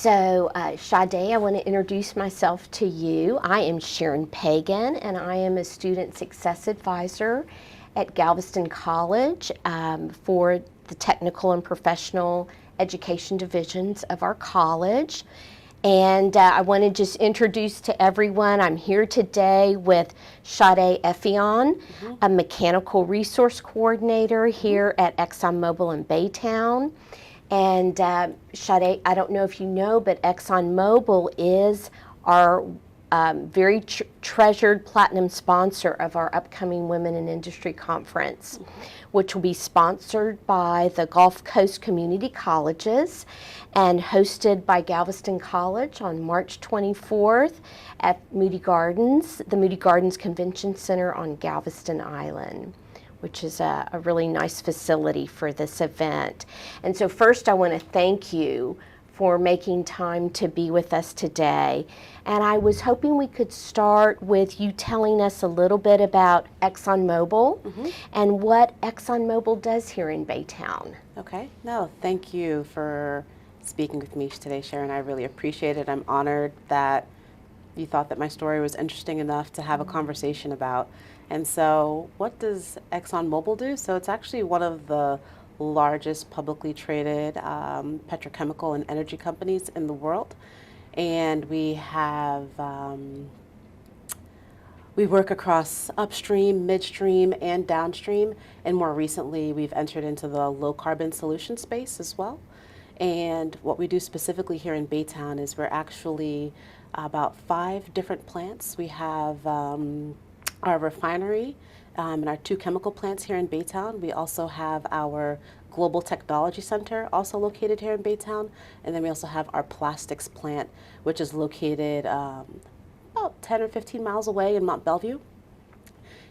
Sade, I want to introduce myself to you. I am Sharon Pagan, and I am a student success advisor at Galveston College for the technical and professional education divisions of our college. And I want to just introduce to everyone, I'm here today with Sade Effiong, a mechanical resource coordinator here at ExxonMobil in Baytown. And Sade, I don't know if you know, but ExxonMobil is our very treasured platinum sponsor of our upcoming Women in Industry Conference, which will be sponsored by the Gulf Coast Community Colleges and hosted by Galveston College on March 24th at Moody Gardens, the Moody Gardens Convention Center on Galveston Island, which is a really nice facility for this event. And so first I want to thank you for making time to be with us today. And I was hoping we could start with you telling us a little bit about ExxonMobil and what ExxonMobil does here in Baytown. Okay, no, thank you for speaking with me today, Sharon. I really appreciate it. I'm honored that you thought that my story was interesting enough to have a conversation about. And so what does ExxonMobil do? So it's actually one of the largest publicly traded petrochemical and energy companies in the world. And we have, we work across upstream, midstream, and downstream. And more recently, we've entered into the low carbon solution space as well. And what we do specifically here in Baytown is we're actually about 5 different plants. We have our refinery and our 2 chemical plants here in Baytown. We also have our Global Technology Center, also located here in Baytown. And then we also have our plastics plant, which is located about 10 or 15 miles away in Mont Belvieu.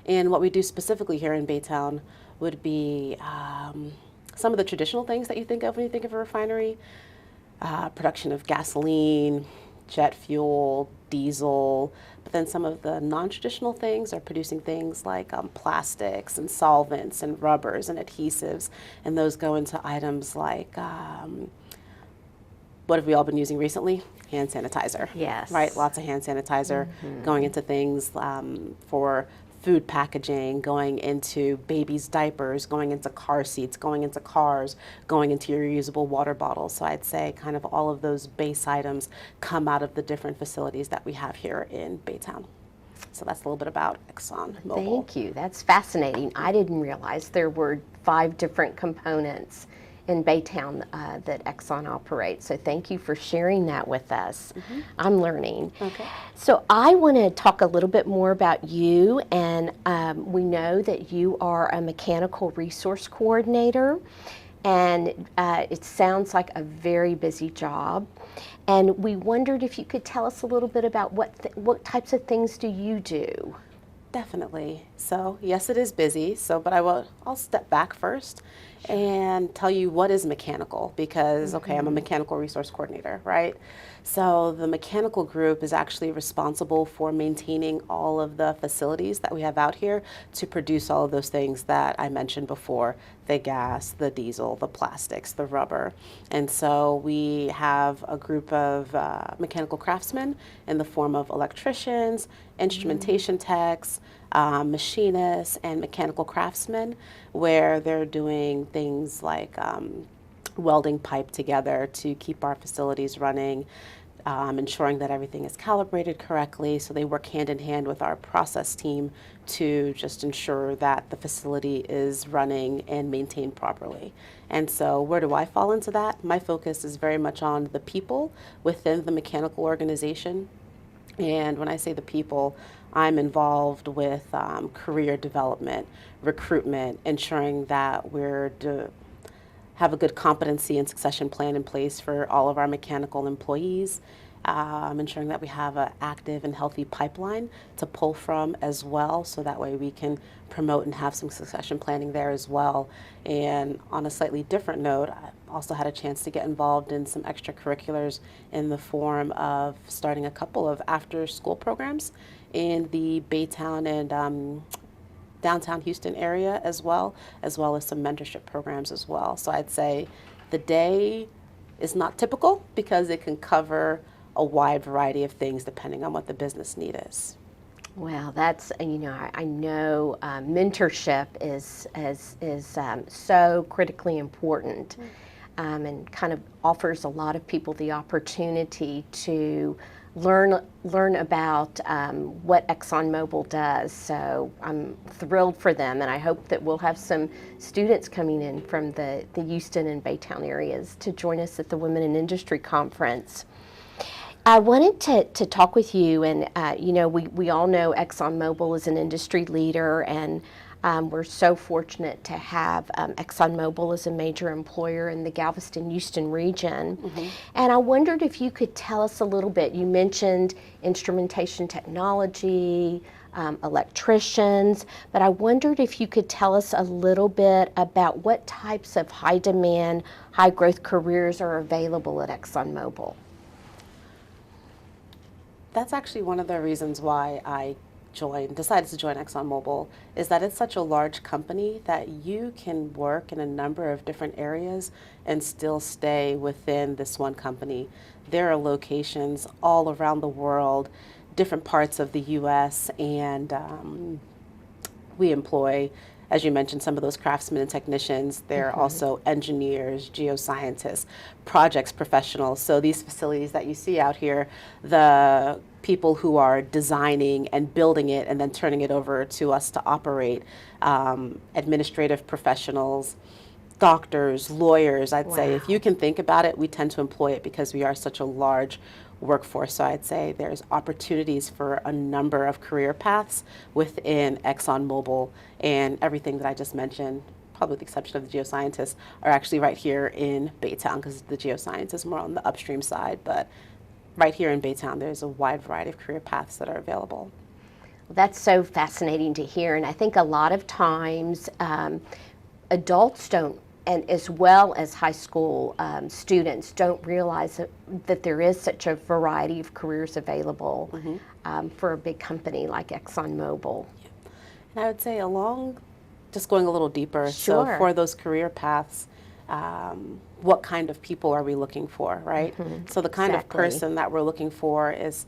And what we do specifically here in Baytown would be some of the traditional things that you think of when you think of a refinery. Production of gasoline, jet fuel, diesel, but then some of the non-traditional things are producing things like plastics and solvents and rubbers and adhesives, and those go into items like what have we all been using recently? Hand sanitizer. Yes. Right, lots of hand sanitizer going into things for food packaging, going into babies' diapers, going into car seats, going into cars, going into your reusable water bottles. So I'd say kind of all of those base items come out of the different facilities that we have here in Baytown. So that's a little bit about ExxonMobil. Thank you. That's fascinating. I didn't realize there were 5 different components in Baytown that Exxon operates. So thank you for sharing that with us. I'm learning. Okay. So I want to talk a little bit more about you, and we know that you are a mechanical resource coordinator, and it sounds like a very busy job. And we wondered if you could tell us a little bit about what types of things do you do? Definitely. So yes, it is busy. But I'll step back first and tell you what is mechanical, because okay, I'm a mechanical resource coordinator, right? So the mechanical group is actually responsible for maintaining all of the facilities that we have out here to produce all of those things that I mentioned before: the gas, the diesel, the plastics, the rubber. And so we have a group of mechanical craftsmen in the form of electricians, instrumentation techs, machinists, and mechanical craftsmen, where they're doing things like welding pipe together to keep our facilities running, ensuring that everything is calibrated correctly. So they work hand in hand with our process team to just ensure that the facility is running and maintained properly. And so where do I fall into that? My focus is very much on the people within the mechanical organization. And when I say the people, I'm involved with career development, recruitment, ensuring that we're have a good competency and succession plan in place for all of our mechanical employees, ensuring that we have an active and healthy pipeline to pull from as well, so that way we can promote and have some succession planning there as well. And on a slightly different note, I also had a chance to get involved in some extracurriculars in the form of starting a couple of after-school programs in the Baytown and downtown Houston area as well as some mentorship programs as well. So I'd say the day is not typical because it can cover a wide variety of things depending on what the business need is. Well, that's, I know mentorship is so critically important, and kind of offers a lot of people the opportunity to learn about what ExxonMobil does. So I'm thrilled for them, and I hope that we'll have some students coming in from the Houston and Baytown areas to join us at the Women in Industry Conference. I wanted to talk with you, and we all know ExxonMobil is an industry leader, and we're so fortunate to have ExxonMobil as a major employer in the Galveston-Houston region. And I wondered if you could tell us a little bit. You mentioned instrumentation technology, electricians, but I wondered if you could tell us a little bit about what types of high-demand, high-growth careers are available at ExxonMobil. That's actually one of the reasons why I decided to join ExxonMobil, is that it's such a large company that you can work in a number of different areas and still stay within this one company. There are locations all around the world, different parts of the U.S., and we employ, as you mentioned, some of those craftsmen and technicians. There are also engineers, geoscientists, projects professionals. So these facilities that you see out here, the people who are designing and building it and then turning it over to us to operate, administrative professionals, doctors, lawyers, I'd say. If you can think about it, we tend to employ it because we are such a large workforce. So I'd say there's opportunities for a number of career paths within ExxonMobil, and everything that I just mentioned, probably with the exception of the geoscientists, are actually right here in Baytown, because the geoscience is more on the upstream side. But right here in Baytown, there's a wide variety of career paths that are available. That's so fascinating to hear, and I think a lot of times adults don't, and as well as high school students, don't realize that there is such a variety of careers available for a big company like ExxonMobil. And I would say just going a little deeper, Sure. So for those career paths, what kind of people are we looking for, right? So the kind of person that we're looking for is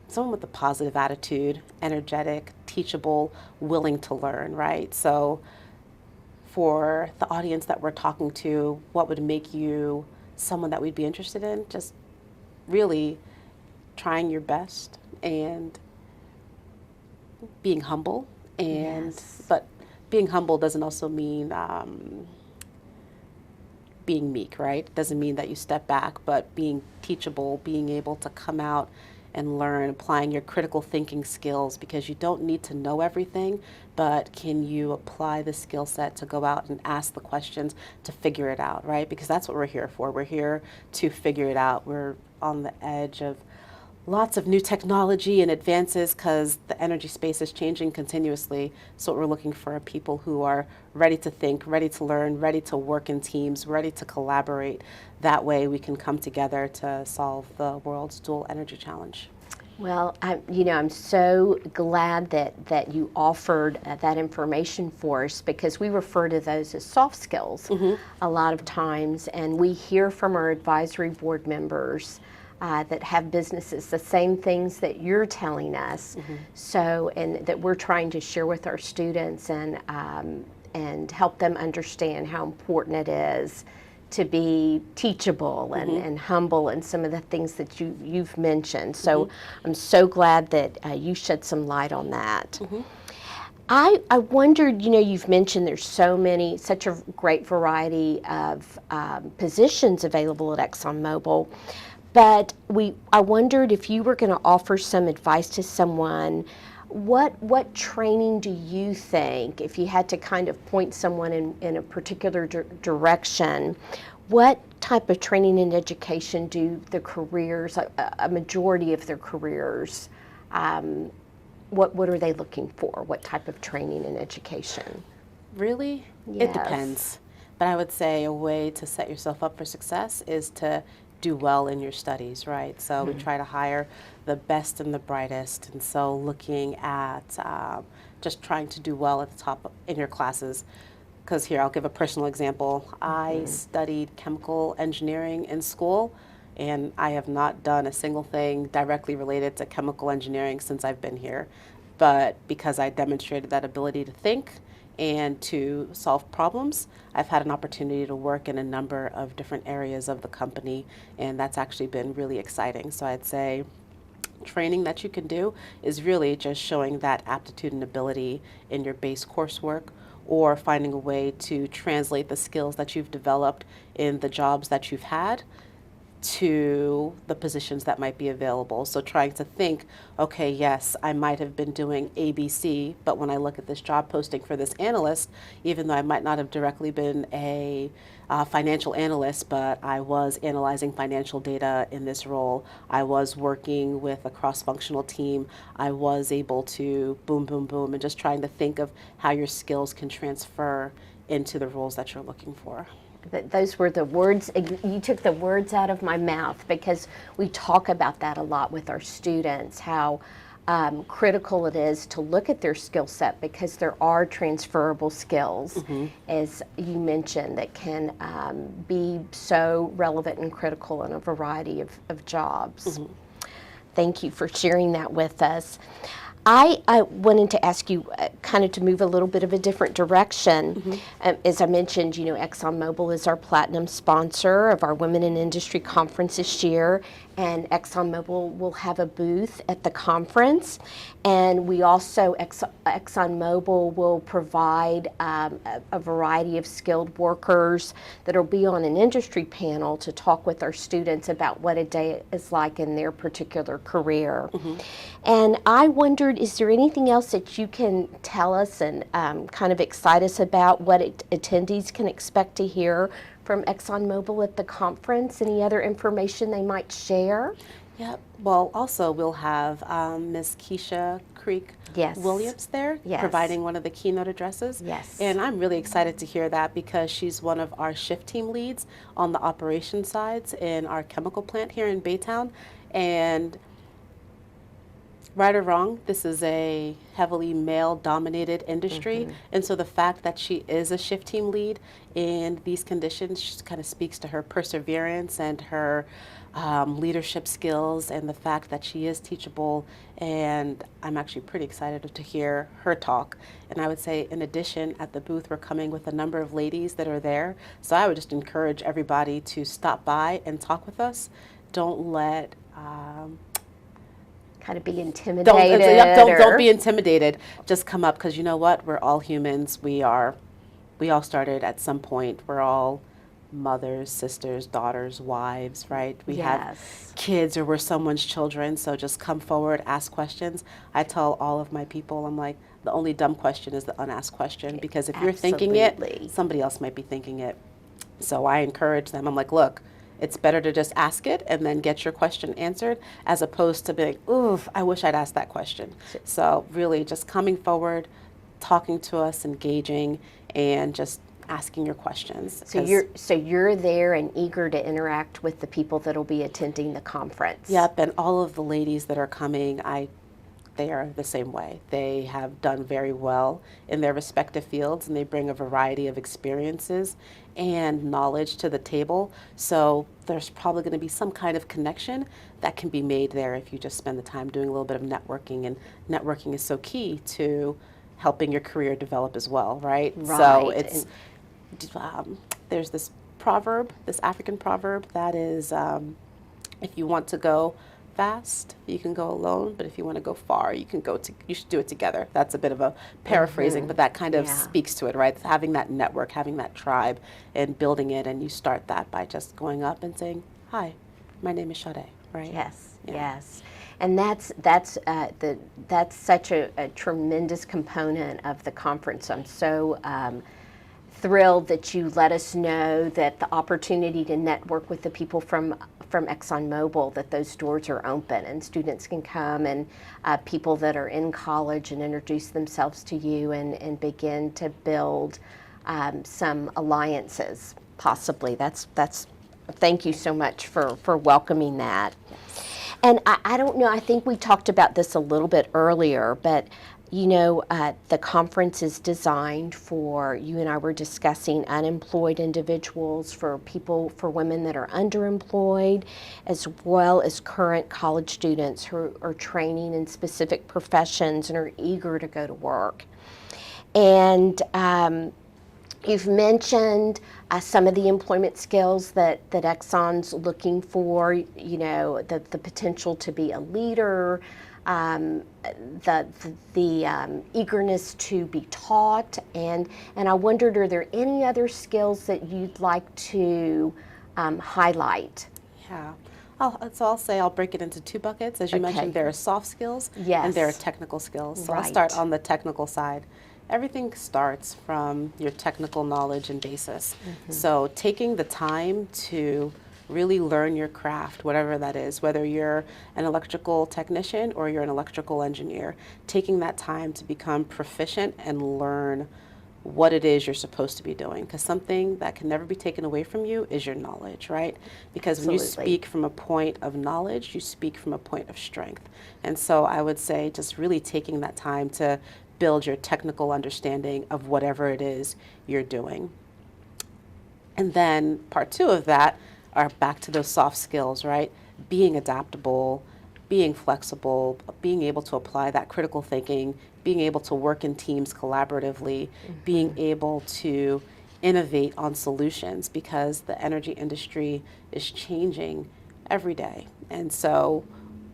someone with a positive attitude, energetic, teachable, willing to learn, right? So for the audience that we're talking to, what would make you someone that we'd be interested in? Just really trying your best and being humble. But being humble doesn't also mean being meek, right? It doesn't mean that you step back, but being teachable, being able to come out and learn, applying your critical thinking skills, because you don't need to know everything, but can you apply the skill set to go out and ask the questions to figure it out, right? Because that's what we're here for. We're here to figure it out. We're on the edge of lots of new technology and advances because the energy space is changing continuously. So what we're looking for are people who are ready to think, ready to learn, ready to work in teams, ready to collaborate. That way we can come together to solve the world's dual energy challenge. Well, I'm so glad that you offered that information for us, because we refer to those as soft skills a lot of times, and we hear from our advisory board members that have businesses the same things that you're telling us. So, and that we're trying to share with our students and help them understand how important it is to be teachable and humble, and some of the things that you've mentioned. So I'm so glad that you shed some light on that. I wondered, you've mentioned there's such a great variety of positions available at ExxonMobil, but I wondered if you were going to offer some advice to someone. What training do you think, if you had to kind of point someone in a particular direction, what type of training and education do the careers, a majority of their careers, what are they looking for? What type of training and education? Really? Yes. It depends. But I would say a way to set yourself up for success is to do well in your studies, right? So we try to hire the best and the brightest, and so looking at just trying to do well at the top in your classes, because here, I'll give a personal example. I studied chemical engineering in school, and I have not done a single thing directly related to chemical engineering since I've been here. But because I demonstrated that ability to think and to solve problems, I've had an opportunity to work in a number of different areas of the company, and that's actually been really exciting. So I'd say training that you can do is really just showing that aptitude and ability in your base coursework, or finding a way to translate the skills that you've developed in the jobs that you've had to the positions that might be available. So trying to think, okay, yes, I might have been doing ABC, but when I look at this job posting for this analyst, even though I might not have directly been a financial analyst, but I was analyzing financial data in this role, I was working with a cross-functional team, I was able to boom, boom, boom, and just trying to think of how your skills can transfer into the roles that you're looking for. Those were the words, you took the words out of my mouth, because we talk about that a lot with our students, how critical it is to look at their skill set, because there are transferable skills, as you mentioned, that can be so relevant and critical in a variety of jobs. Thank you for sharing that with us. I wanted to ask you kind of to move a little bit of a different direction. As I mentioned, you know, ExxonMobil is our platinum sponsor of our Women in Industry conference this year, and ExxonMobil will have a booth at the conference. And we also, ExxonMobil will provide a variety of skilled workers that will be on an industry panel to talk with our students about what a day is like in their particular career. And I wondered, is there anything else that you can tell us and kind of excite us about what attendees can expect to hear from ExxonMobil at the conference? Any other information they might share? Yep. Well, also we'll have Ms. Keisha Creek Williams there, providing one of the keynote addresses. And I'm really excited to hear that, because she's one of our shift team leads on the operations sides in our chemical plant here in Baytown. And right or wrong, this is a heavily male-dominated industry, and so the fact that she is a shift team lead in these conditions just kind of speaks to her perseverance and her leadership skills, and the fact that she is teachable. And I'm actually pretty excited to hear her talk. And I would say, in addition, at the booth, we're coming with a number of ladies that are there, so I would just encourage everybody to stop by and talk with us. Don't let kind of be intimidated. Don't be intimidated. Just come up, because you know what? We're all humans. We all started at some point. We're all mothers, sisters, daughters, wives, right? We have kids, or we're someone's children. So just come forward, ask questions. I tell all of my people, I'm like, the only dumb question is the unasked question, because if you're thinking it, somebody else might be thinking it. So I encourage them. I'm like, look, it's better to just ask it and then get your question answered, as opposed to being, oof, I wish I'd asked that question. So really just coming forward, talking to us, engaging, and just asking your questions. So you're there and eager to interact with the people that will be attending the conference. Yep, and all of the ladies that are coming, they are the same way. They have done very well in their respective fields, and they bring a variety of experiences and knowledge to the table. So there's probably going to be some kind of connection that can be made there if you just spend the time doing a little bit of networking. And networking is so key to helping your career develop as well, right? So it's there's this proverb, this African proverb that is, if you want to go fast, you can go alone, but if you want to go far, you should do it together. That's a bit of a paraphrasing, but that kind of speaks to it, right? Having that network, having that tribe, and building it, and you start that by just going up and saying, "Hi, my name is Sade," right? Yes. And that's such a tremendous component of the conference. I'm so thrilled that you let us know that the opportunity to network with the people from ExxonMobil, that those doors are open and students can come, and people that are in college, and introduce themselves to you, and begin to build some alliances, possibly. That's thank you so much for welcoming that. And I don't know, I think we talked about this a little bit earlier, but The conference is designed for, you and I were discussing unemployed individuals, for women that are underemployed, as well as current college students who are training in specific professions and are eager to go to work. And you've mentioned some of the employment skills that Exxon's looking for, the potential to be a leader, the eagerness to be taught, and I wondered, are there any other skills that you'd like to highlight? Yeah. I'll say I'll break it into two buckets. As you mentioned, there are soft skills and there are technical skills. So I'll start on the technical side. Everything starts from your technical knowledge and basis. So taking the time to really learn your craft, whatever that is, whether you're an electrical technician or you're an electrical engineer, taking that time to become proficient and learn what it is you're supposed to be doing, because something that can never be taken away from you is your knowledge, right? Because when you speak from a point of knowledge, you speak from a point of strength. And so I would say just really taking that time to build your technical understanding of whatever it is you're doing. And then part two of that are back to those soft skills, right? Being adaptable, being flexible, being able to apply that critical thinking, being able to work in teams collaboratively, being able to innovate on solutions, because the energy industry is changing every day. And so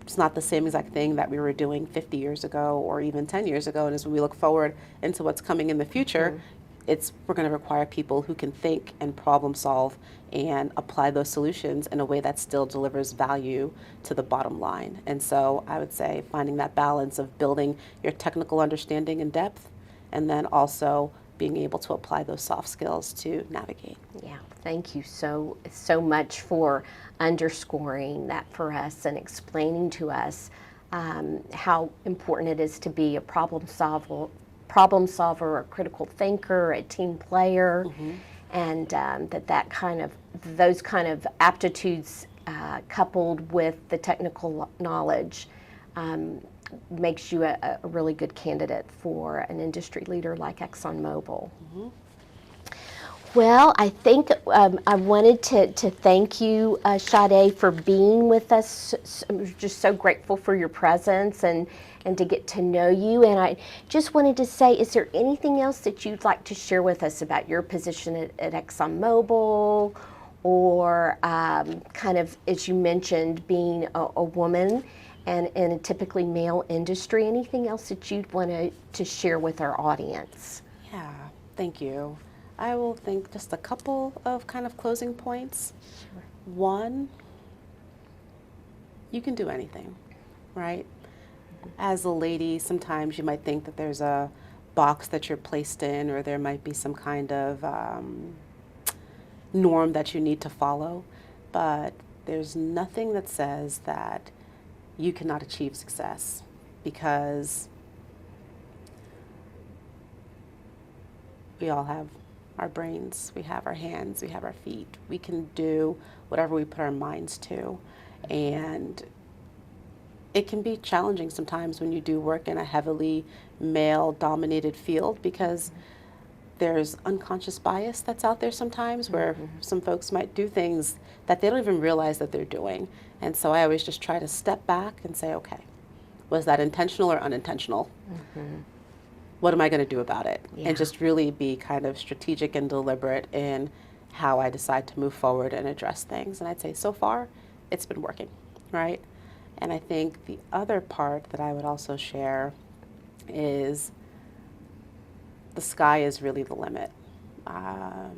it's not the same exact thing that we were doing 50 years ago or even 10 years ago. And as we look forward into what's coming in the future, we're going to require people who can think and problem solve and apply those solutions in a way that still delivers value to the bottom line. And so I would say finding that balance of building your technical understanding in depth and then also being able to apply those soft skills to navigate. Yeah, thank you so much for underscoring that for us and explaining to us how important it is to be a problem solver, a critical thinker, a team player, and those kind of aptitudes coupled with the technical knowledge makes you a really good candidate for an industry leader like ExxonMobil. Well, I think I wanted to thank you, Sade, for being with us. I'm just so grateful for your presence and to get to know you. And I just wanted to say, is there anything else that you'd like to share with us about your position at ExxonMobil, or kind of, as you mentioned, being a woman and in a typically male industry? Anything else that you'd want to share with our audience? Yeah, thank you. I will think just a couple of kind of closing points. Sure. One, you can do anything, right? As a lady, sometimes you might think that there's a box that you're placed in, or there might be some kind of norm that you need to follow, but there's nothing that says that you cannot achieve success, because we all have our brains, we have our hands, we have our feet. We can do whatever we put our minds to. And it can be challenging sometimes when you do work in a heavily male-dominated field, because there's unconscious bias that's out there sometimes, where some folks might do things that they don't even realize that they're doing. And so I always just try to step back and say, okay, was that intentional or unintentional? What am I going to do about it? Yeah. And just really be kind of strategic and deliberate in how I decide to move forward and address things. And I'd say so far, it's been working, right? And I think the other part that I would also share is the sky is really the limit. I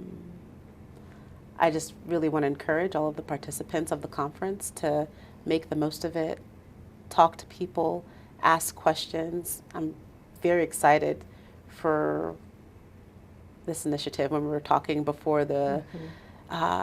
just really want to encourage all of the participants of the conference to make the most of it, talk to people, ask questions. I'm very excited for this initiative. When we were talking before the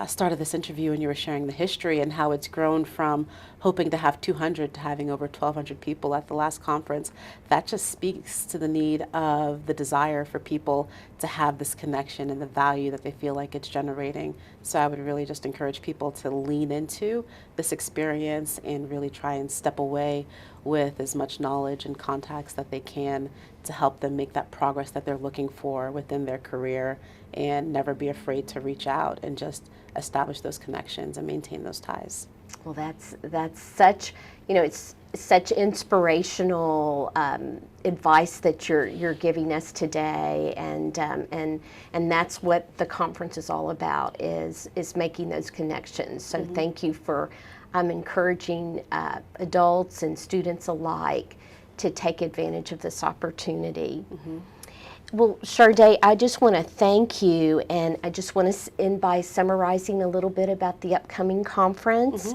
start of this interview, and you were sharing the history and how it's grown from hoping to have 200 to having over 1,200 people at the last conference, that just speaks to the need of the desire for people to have this connection and the value that they feel like it's generating. So I would really just encourage people to lean into this experience and really try and step away with as much knowledge and contacts that they can to help them make that progress that they're looking for within their career, and never be afraid to reach out and just establish those connections and maintain those ties. Well, that's such, it's such inspirational advice that you're giving us today, and that's what the conference is all about, is making those connections. So thank you for encouraging adults and students alike to take advantage of this opportunity. Well, Sade, I just want to thank you, and I just want to end by summarizing a little bit about the upcoming conference,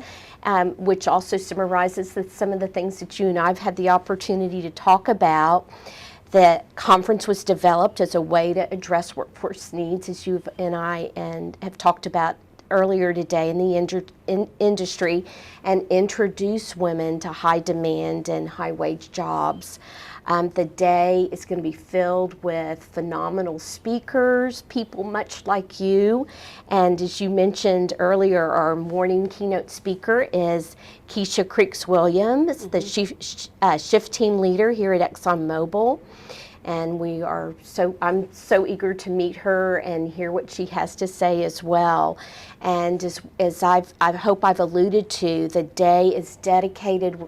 which also summarizes some of the things that you and I have had the opportunity to talk about. The conference was developed as a way to address workforce needs, as you and I have talked about earlier today in the industry, and introduce women to high demand and high wage jobs. The day is going to be filled with phenomenal speakers, people much like you. And as you mentioned earlier, our morning keynote speaker is Keisha Creeks-Williams, the shift team leader here at ExxonMobil. And I'm so eager to meet her and hear what she has to say as well. And as I hope I've alluded to, the day is dedicated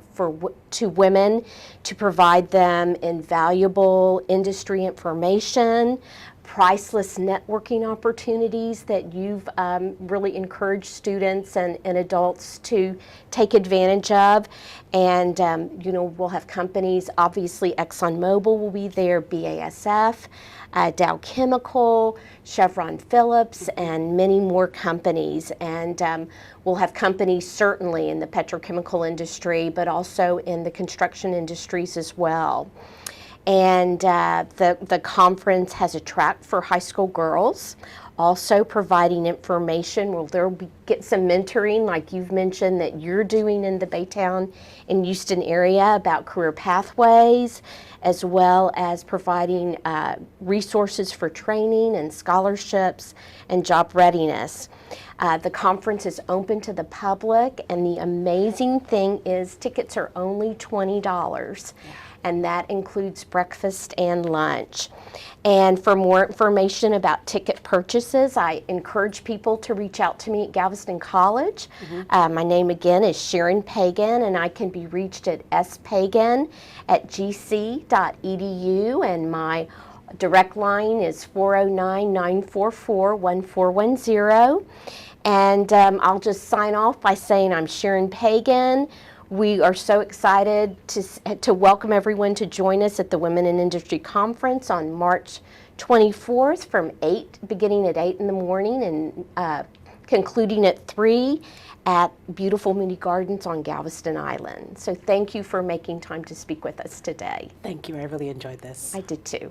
to women, to provide them invaluable industry information, priceless networking opportunities that you've really encouraged students and adults to take advantage of. And we'll have companies, obviously ExxonMobil will be there, BASF, Dow Chemical, Chevron Phillips, and many more companies. And we'll have companies certainly in the petrochemical industry, but also in the construction industries as well. And the conference has a track for high school girls, also providing information. Well, there'll get some mentoring, like you've mentioned that you're doing in the Baytown and Houston area, about career pathways, as well as providing resources for training and scholarships and job readiness. The conference is open to the public, and the amazing thing is tickets are only $20. And that includes breakfast and lunch. And for more information about ticket purchases, I encourage people to reach out to me at Galveston College. My name again is Sharon Pagan, and I can be reached at spagan@gc.edu, and my direct line is 409-944-1410. And I'll just sign off by saying I'm Sharon Pagan. We are so excited to welcome everyone to join us at the Women in Industry Conference on March 24th beginning at 8 in the morning and concluding at 3 at beautiful Moody Gardens on Galveston Island. So thank you for making time to speak with us today. Thank you. I really enjoyed this. I did too.